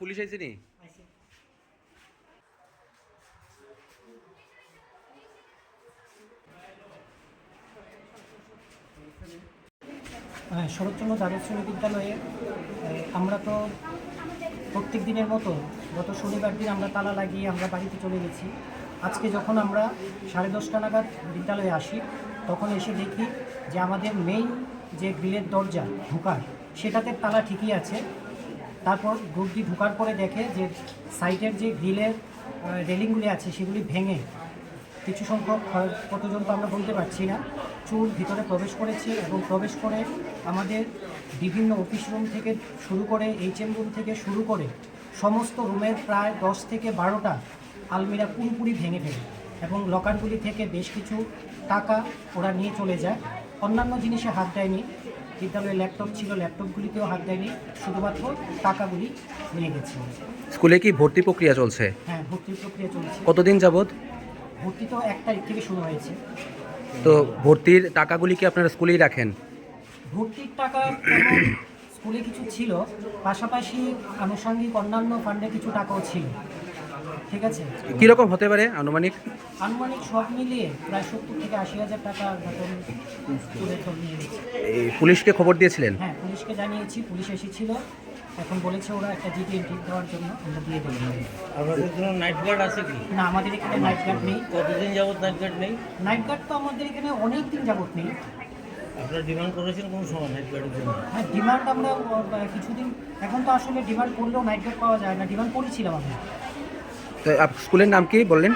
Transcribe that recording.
Police আইছে নি? হ্যাঁ, শরৎচন্দ্র দ্বাদশ শ্রেণী বিদ্যালয়ে আমরা তো প্রত্যেক দিনের মতো গত শনিবার দিন আমরা তালা লাগিয়ে আমরা বাড়িতে চলে গেছি। আজকে যখন আমরা 10:30 নাগাদ বিদ্যালয়ে আসি, তখন এসে দেখি যে আমাদের মেইন যে গ্রিলের দরজা ঢোকার সেটাতে তালা ঠিকই আছে। তারপর গ্রুপটি ঢোকার পরে দেখে যে সাইডের যে গ্রিলের রেলিংগুলি আছে সেগুলি ভেঙে কিছু সংখ্যক পর্যন্ত আমরা বলতে পারছি না চোর ভিতরে প্রবেশ করেছে এবং প্রবেশ করে আমাদের বিভিন্ন অফিস রুম থেকে শুরু করে HM রুম থেকে শুরু করে সমস্ত রুমের প্রায় 10 থেকে 12টা আলমিরা পুরোপুরি ভেঙে ফেলে এবং লকারগুলি থেকে বেশ কিছু টাকা ওরা নিয়ে চলে যায়। অন্যান্য জিনিসে হাত দেয়নি, বিদ্যালয়ে ল্যাপটপ ছিল, ল্যাপটপগুলিতেও হাত দেয়নি, শুধুমাত্র টাকাগুলি নিয়ে গেছে। স্কুলে কি ভর্তি প্রক্রিয়া চলছে? হ্যাঁ, ভর্তির প্রক্রিয়া চলছে। কতদিন যাবত? ভর্তি তো 1 তারিখ থেকে শুরু হয়েছে। তো ভর্তির টাকাগুলি কি আপনারা স্কুলেই রাখেন? ভর্তির টাকা যেমন স্কুলে কিছু ছিল, পাশাপাশি আনুষঙ্গিক অন্যান্য ফান্ডে কিছু টাকাও ছিল। ঠিক আছে, কীরকম হতে পারে আনুমানিক? আনুমানিক সব মিলিয়ে প্রায় 70 থেকে 80,000 টাকার মতন স্কুলে সব নিয়ে গেছে। এই পুলিশকে খবর দিয়েছিলেন? হ্যাঁ, পুলিশকে জানিয়েছি, পুলিশ এসেছিল, এখন বলেছে ওরা একটা জিডি এন্ট্রি দেওয়ার জন্য আমরা দিয়ে দেবো। আপনাদের কোনো নাইট গার্ড আছে কি? না, আমাদের এখানে নাইট গার্ড নেই। কতদিন যাবত নাইট গার্ড নেই? নাইট গার্ড তো আমাদের এখানে অনেক দিন যাবত নেই। আপনারা ডিমান্ড করেছেন কোন সময় নাইট গার্ডের জন্য? হ্যাঁ, ডিমান্ড আমরা কিছুদিন, এখন তো আসলে ডিমান্ড করলেও নাইট গার্ড পাওয়া যায় না, ডিমান্ড করেছিলাম আমরা। তো স্কুলের নাম কি বললেন?